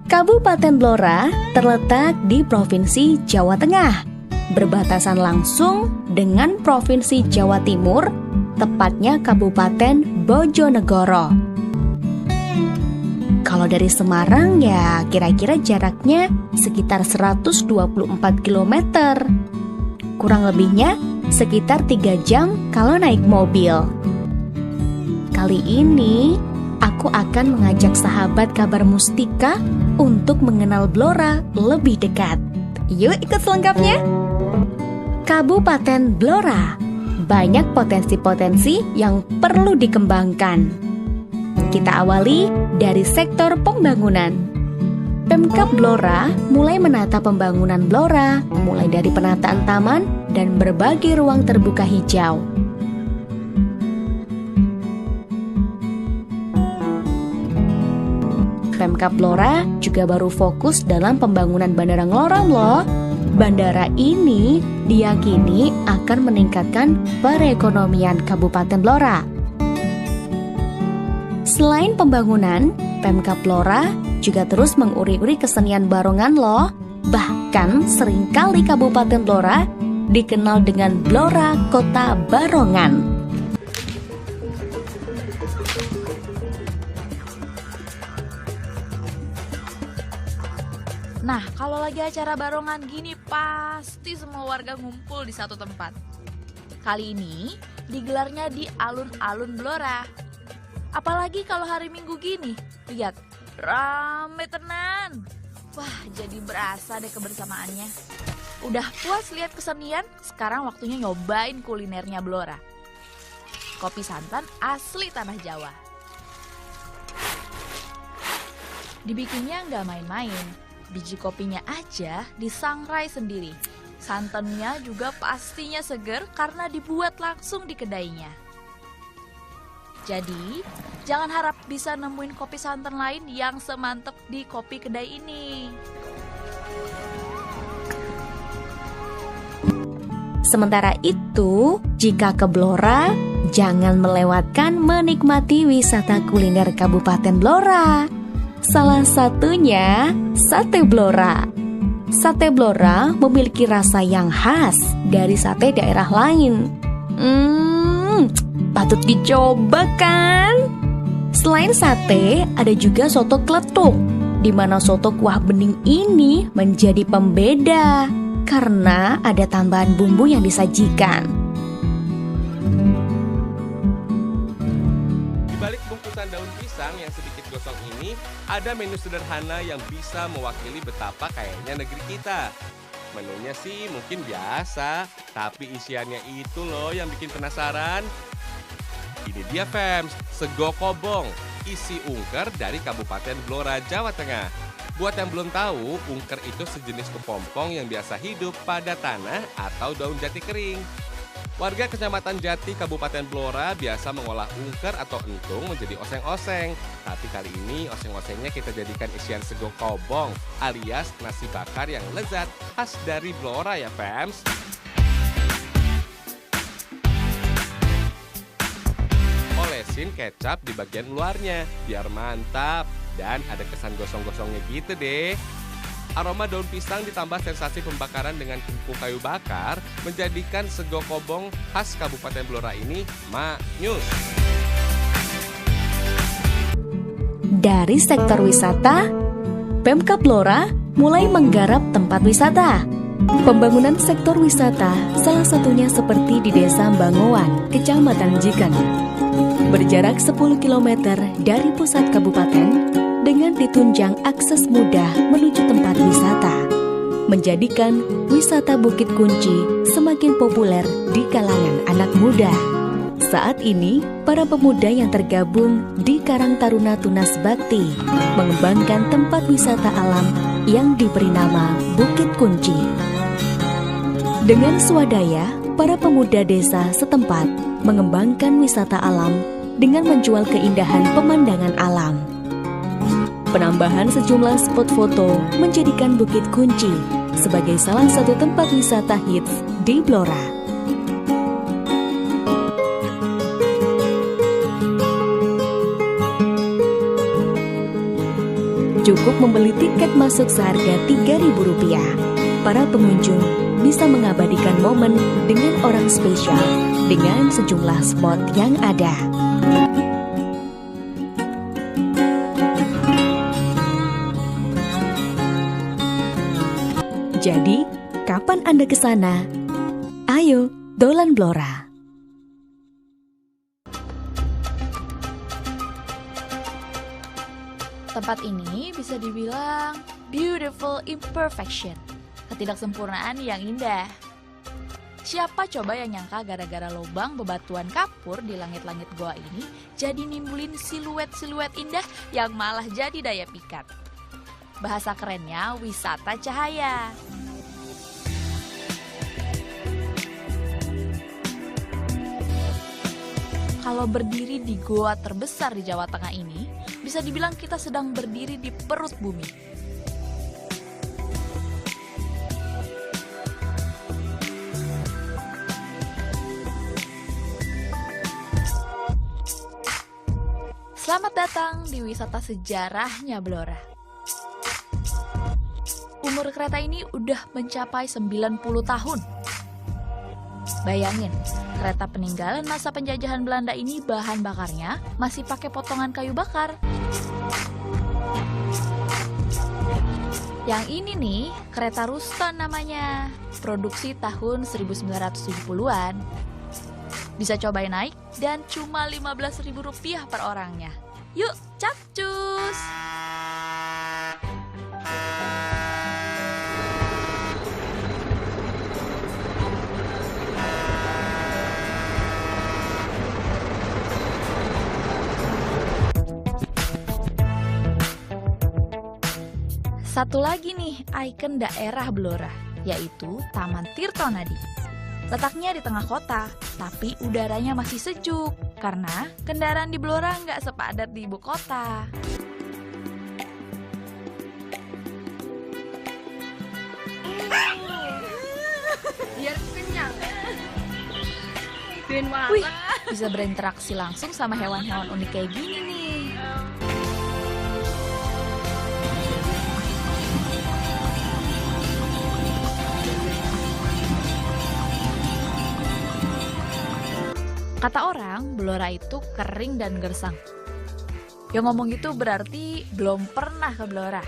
Kabupaten Blora terletak di Provinsi Jawa Tengah, berbatasan langsung dengan Provinsi Jawa Timur, tepatnya Kabupaten Bojonegoro. Kalau dari Semarang ya kira-kira jaraknya sekitar 124 km. Kurang lebihnya sekitar 3 jam kalau naik mobil. Kali ini aku akan mengajak sahabat kabar Mustika untuk mengenal Blora lebih dekat. Yuk ikut selengkapnya. Kabupaten Blora banyak potensi-potensi yang perlu dikembangkan. Kita awali dari sektor pembangunan. Pemkab Blora mulai menata pembangunan Blora, mulai dari penataan taman dan berbagai ruang terbuka hijau. Pemkab Blora juga baru fokus dalam pembangunan Bandara Ngelorong loh. Bandara ini diyakini akan meningkatkan perekonomian Kabupaten Blora. Selain pembangunan, Pemkab Blora juga terus menguri-uri kesenian barongan loh. Bahkan seringkali Kabupaten Blora dikenal dengan Blora Kota Barongan. Nah, kalau lagi acara barongan gini pasti semua warga ngumpul di satu tempat. Kali ini digelarnya di alun-alun Blora. Apalagi kalau hari Minggu gini, lihat, rame tenan. Wah, jadi berasa deh kebersamaannya. Udah puas lihat kesenian, sekarang waktunya nyobain kulinernya Blora. Kopi santan asli tanah Jawa. Dibikinnya nggak main-main. Biji kopinya aja disangrai sendiri. Santannya juga pastinya seger karena dibuat langsung di kedainya. Jadi, jangan harap bisa nemuin kopi santan lain yang semantep di kopi kedai ini. Sementara itu, jika ke Blora, jangan melewatkan menikmati wisata kuliner Kabupaten Blora. Salah satunya sate Blora. Sate Blora memiliki rasa yang khas dari sate daerah lain. Patut dicoba kan? Selain sate, ada juga soto kletuk, di mana soto kuah bening ini menjadi pembeda karena ada tambahan bumbu yang disajikan. Di balik bungkusan daun pisang yang sedikit gosong ini, ada menu sederhana yang bisa mewakili betapa kayaknya negeri kita. Menunya sih mungkin biasa, tapi isiannya itu loh yang bikin penasaran. Ini dia fams, sego kobong, isi ungker dari Kabupaten Blora, Jawa Tengah. Buat yang belum tahu, ungker itu sejenis kepompong yang biasa hidup pada tanah atau daun jati kering. Warga Kecamatan Jati, Kabupaten Blora biasa mengolah ungker atau entung menjadi oseng-oseng. Tapi kali ini oseng-osengnya kita jadikan isian sego kobong alias nasi bakar yang lezat khas dari Blora ya fams. Olesin kecap di bagian luarnya biar mantap dan ada kesan gosong-gosongnya gitu deh. Aroma daun pisang ditambah sensasi pembakaran dengan tungku kayu bakar menjadikan sego kobong khas Kabupaten Blora ini maknyus. Dari sektor wisata, Pemkab Blora mulai menggarap tempat wisata. Pembangunan sektor wisata salah satunya seperti di Desa Bangoan, Kecamatan Jikan. Berjarak 10 km dari pusat kabupaten, dengan ditunjang akses mudah menuju tempat wisata, menjadikan wisata Bukit Kunci semakin populer di kalangan anak muda. Saat ini, para pemuda yang tergabung di Karang Taruna Tunas Bakti mengembangkan tempat wisata alam yang diberi nama Bukit Kunci. Dengan swadaya, para pemuda desa setempat mengembangkan wisata alam dengan menjual keindahan pemandangan alam. Penambahan sejumlah spot foto menjadikan Bukit Kunci sebagai salah satu tempat wisata hits di Blora. Cukup membeli tiket masuk seharga Rp3.000. Para pengunjung bisa mengabadikan momen dengan orang spesial dengan sejumlah spot yang ada. Jadi, kapan Anda ke sana? Ayo, dolan Blora! Tempat ini bisa dibilang beautiful imperfection, ketidaksempurnaan yang indah. Siapa coba yang nyangka gara-gara lubang bebatuan kapur di langit-langit goa ini jadi nimbulin siluet-siluet indah yang malah jadi daya pikat. Bahasa kerennya wisata cahaya. Kalau berdiri di goa terbesar di Jawa Tengah ini, bisa dibilang kita sedang berdiri di perut bumi. Selamat datang di wisata sejarahnya Blora. Umur kereta ini udah mencapai 90 tahun. Bayangin, kereta peninggalan masa penjajahan Belanda ini bahan bakarnya masih pakai potongan kayu bakar. Yang ini nih, kereta Ruston namanya. Produksi tahun 1970-an. Bisa cobain naik dan cuma Rp15.000 per orangnya. Yuk, capcus! Satu lagi nih ikon daerah Blora, yaitu Taman Tirtonadi. Letaknya di tengah kota, tapi udaranya masih sejuk karena kendaraan di Blora nggak sepadat di ibu kota. Biar kenyang. Wih, bisa berinteraksi langsung sama hewan-hewan unik kayak gini nih. Kata orang, Blora itu kering dan gersang. Yang ngomong gitu berarti belum pernah ke Blora.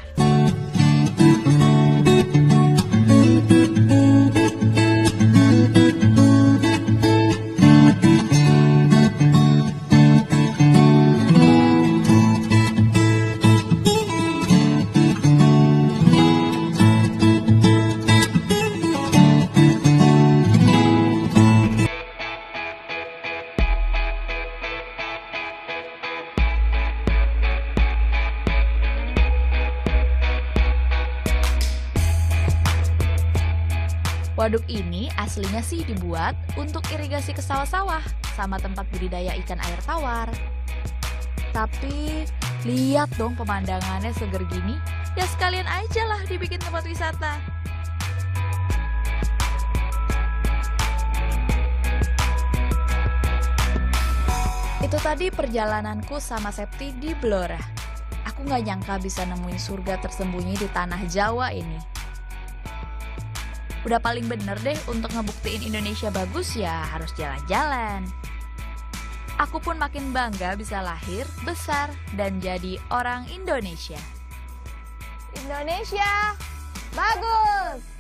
Waduk ini aslinya sih dibuat untuk irigasi ke sawah-sawah sama tempat budidaya ikan air tawar. Tapi lihat dong pemandangannya seger gini, ya sekalian aja lah dibikin tempat wisata. Itu tadi perjalananku sama Septi di Blora. Aku gak nyangka bisa nemuin surga tersembunyi di tanah Jawa ini. Udah paling bener deh untuk ngebuktiin Indonesia bagus ya harus jalan-jalan. Aku pun makin bangga bisa lahir, besar, dan jadi orang Indonesia. Indonesia bagus.